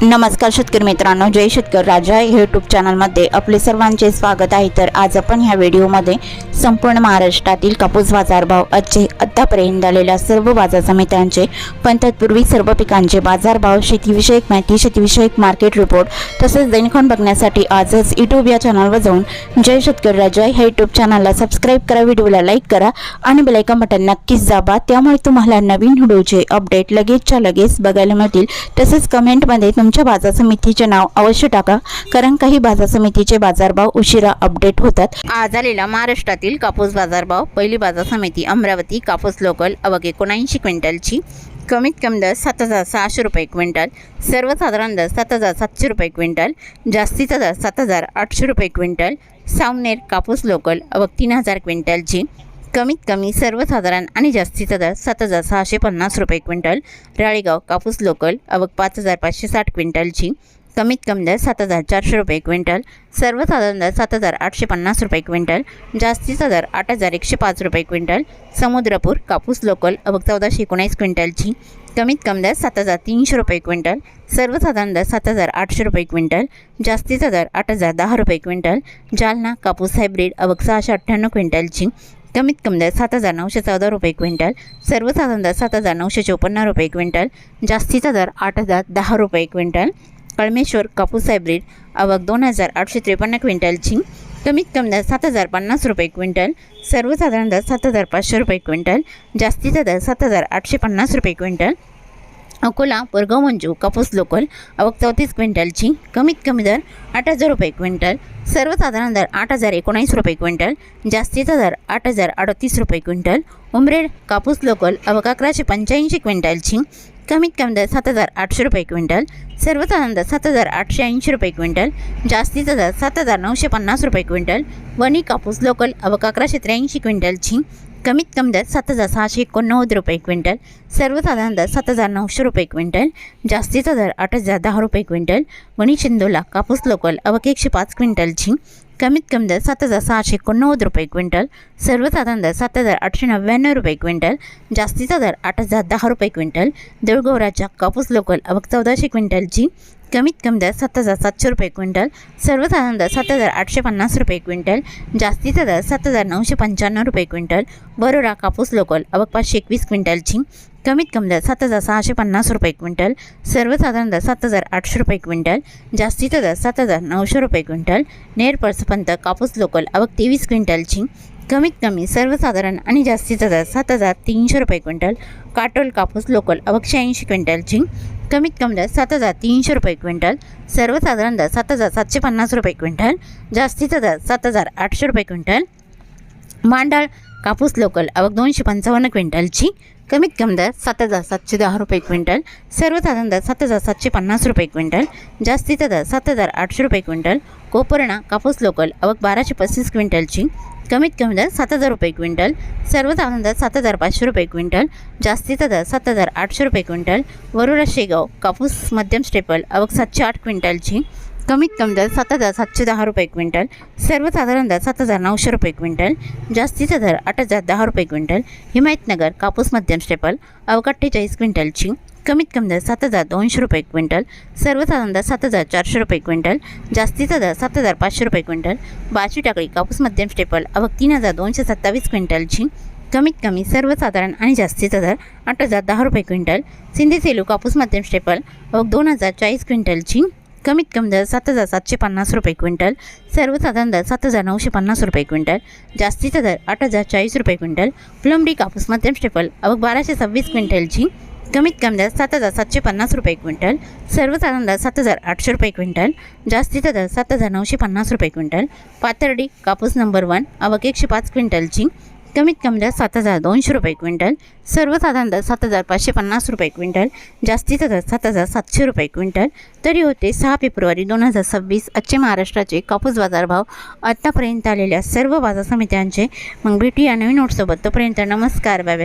नमस्कार शेतकरी मित्रांनो, जय शेतकरी राजा यूट्यूब चॅनलमध्ये आपले सर्वांचे स्वागत आहे। तर आज आपण ह्या व्हिडिओमध्ये संपूर्ण महाराष्ट्रातील कापूस बाजारभाव आतापर्यंत झालेल्या सर्व बाजार समित्यांचे पण तत्पूर्वी सर्व पिकांचे बाजारभाव, शेतीविषयक माहिती, शेतीविषयक मार्केट रिपोर्ट तसेच दैनिक बघण्यासाठी आजच यूट्यूब या चॅनलवर जाऊन जय शेतकरी राजा ह्या यूट्यूब चॅनलला सबस्क्राईब करा, व्हिडिओला लाईक करा आणि बेल आयकॉन बटन नक्कीच दाबा, त्यामुळे तुम्हाला नवीन व्हिडिओचे अपडेट लगेचच्या लगेच बघायला मिळतील। तसेच कमेंटमध्ये तुमच्या बाजार समितीचे नाव अवश्य टाका, कारण काही बाजार समितीचे बाजारभाव उशिरा अपडेट होतात। आज आलेला महाराष्ट्रातील कापूस बाजारभाव, पहिली बाजार समिती अमरावती कापूस लोकल अवघे 79 क्विंटलची कमीत कमी दर 7,600 रुपये क्विंटल, सर्वसाधारण दर 7,700 रुपये क्विंटल, जास्तीचा दर 7,800 रुपये क्विंटल। सावनेर कापूस लोकल अवघ 3,000 क्विंटलची कमीत कमी सर्वसाधारण आणि जास्तीचा दर 7,650 रुपये क्विंटल। राळेगाव कापूस लोकल अवघ 5,560 क्विंटलची कमीत कमी दर 7,400 रुपये क्विंटल, सर्वसाधारण दर 7,850 रुपये क्विंटल, जास्तीचा दर 8,105 रुपये क्विंटल। समुद्रपूर कापूस लोकल अवघ 1,419 क्विंटलची कमीत कमी दर 7,300 रुपये क्विंटल, सर्वसाधारण दर 7,800 रुपये क्विंटल, जास्तीचा दर 8,010 रुपये क्विंटल। जालना कापूस हायब्रिड अवघ 698 क्विंटलची कमीत कमी दर 7,914 रुपये क्विंटल, सर्वसाधारण दर 7,954 रुपये क्विंटल, जास्तीचा दर 8,010 रुपये क्विंटल। कळमेश्वर कापूस हायब्रिड अवघ 2,853 क्विंटलची कमीत कमी दर 7,050 रुपये क्विंटल, सर्वसाधारण दर 7,500 रुपये क्विंटल, जास्तीचा दर 7,850 रुपये क्विंटल। अकोला वरगाव मंजू कापूस लोकल अवघ 34 क्विंटलची कमीत कमी दर 8,000 रुपये क्विंटल, सर्वसाधारण दर 8,019 रुपये क्विंटल, जास्तीचा दर 8,038 रुपये क्विंटल। उमरेड कापूस लोकल अवघ 1,185 क्विंटलची कमीत कमी दर 7,800 रुपये क्विंटल, सर्वसाधारण दर 7,880 रुपये क्विंटल, जास्तीचा दर 7,950 रुपये क्विंटल। वणी कापूस लोकल अवघ 1,183 क्विंटलची कमीत कमी दर 7,689 रुपये क्विंटल, सर्वसाधारण दर 7,900 रुपये क्विंटल, जास्तीचा दर 8,010 रुपये क्विंटल। वणी चिंदोला कापूस लोकल अवघ 105 क्विंटलची कमीत कमी दर 7,689 रुपये क्विंटल, सर्वसाधारण दर 7,899 रुपये क्विंटल, जास्तीचा दर 8,010 रुपये क्विंटल। देऊळगावराच्या कापूस लोकल अवघ 1,400 क्विंटलची कमीत कमी दर 7,700 रुपये क्विंटल, सर्वसाधारण दर 7,850 रुपये क्विंटल, जास्तीचा दर 7,995 रुपये क्विंटल। बरोडा कापूस लोकल अवघ 521 क्विंटलची कमीत कमी दर 7,650 रुपये क्विंटल, सर्वसाधारण दर 7,800 रुपये क्विंटल, जास्तीचा दर 7,900 रुपये क्विंटल। नेर परसपंत कापूस लोकल अवघ 23 क्विंटलची कमीत कमी सर्वसाधारण आणि जास्तीचा दर 7,300 रुपये क्विंटल। काटोल कापूस लोकल अवघ 86 क्विंटलची कमीत कमी दर 7,300 रुपये क्विंटल, सर्वसाधारण दर 7,750 रुपये क्विंटल, जास्तीचा दर 7,800 रुपये क्विंटल। मांडळ कापूस लोकल अवघ 255 क्विंटलची कमीत कमी दर 7,710 रुपये क्विंटल, सर्वसाधारण दर 7,750 रुपये क्विंटल, जास्तीचा दर 7,800 रुपये क्विंटल। कोपरणा कापूस लोकल अवघ 1,235 क्विंटलची कमीत कमी दर 7,000 रुपये क्विंटल, सर्वसाधारण दर 7,500 रुपये क्विंटल, जास्तीचा दर 7,800 रुपये क्विंटल। वरोरा शेगाव कापूस मध्यम स्टेपल अवघ 708 क्विंटलची कमीत कमी दर 7,710 रुपये क्विंटल, सर्वसाधारण दर 7,900 रुपये क्विंटल, जास्तीचा दर 8,010 रुपये क्विंटल। हिमायतनगर कापूस मध्यम स्टेपल अवघ 48 क्विंटलची कमीत कमी दर 7,200 रुपये क्विंटल, सर्वसाधारण दर 7,400 रुपये क्विंटल, जास्तीचा दर 7,500 रुपये क्विंटल। बाची टाकळी कापूस मध्यम स्टेपल अवघ 3,227 क्विंटलची कमीत कमी सर्वसाधारण आणि जास्तीचा दर 8,010 रुपये क्विंटल। सिंधी सेलू कापूस मध्यम स्टेपल अवघ 2,040 क्विंटलची कमीत कमी दर 7,750 रुपये क्विंटल, सर्वसाधारण दर 7,950 रुपये क्विंटल, जास्तीचा दर 8,040 रुपये क्विंटल। प्लंबडी कापूस मध्यम स्टेपल अवघ 1,226 क्विंटलची कमीत कमी दर 7,750 रुपये क्विंटल, सर्वसाधारण दर 7,800 रुपये क्विंटल, जास्तीचा दर 7,950 रुपये क्विंटल। पाथर्डी कापूस नंबर 1 अवघ 105 क्विंटलची कमीत कमी दर 7,200 रुपये क्विंटल, सर्वसाधारण दर 7,550 रुपये क्विंटल, जास्तीचा दर 7,700 रुपये क्विंटल। तरी होते 6 फेब्रुवारी 2026 आजचे महाराष्ट्राचे कापूस बाजारभाव आतापर्यंत आलेल्या सर्व बाजार समित्यांचे। मग भेटूया नवीन नोटसोबत, तोपर्यंत नमस्कार, बाय बाय।